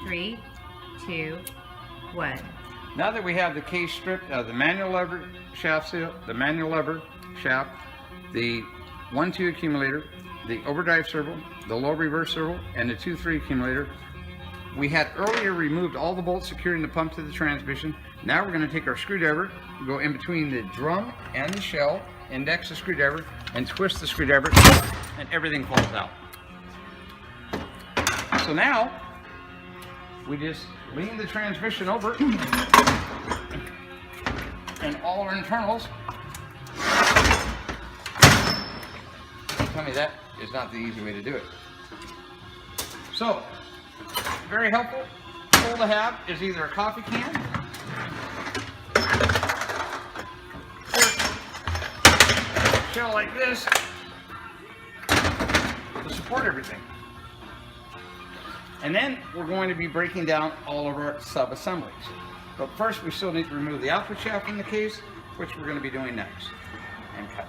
3, 2, 1. Now that we have the case stripped of the manual lever shaft seal, the manual lever shaft, the 1-2 accumulator, the overdrive servo, the low reverse servo, and the 2-3 accumulator, we had earlier removed all the bolts securing the pump to the transmission. Now we're going to take our screwdriver, go in between the drum and the shell, index the screwdriver, and twist the screwdriver, and everything falls out. So now, we just lean the transmission over, and all our internals. Tell me that is not the easy way to do it. So, very helpful tool to have is either a coffee can or a shell like this to support everything. And then we're going to be breaking down all of our sub-assemblies. But first we still need to remove the output shaft from the case, which we're going to be doing next, and cut.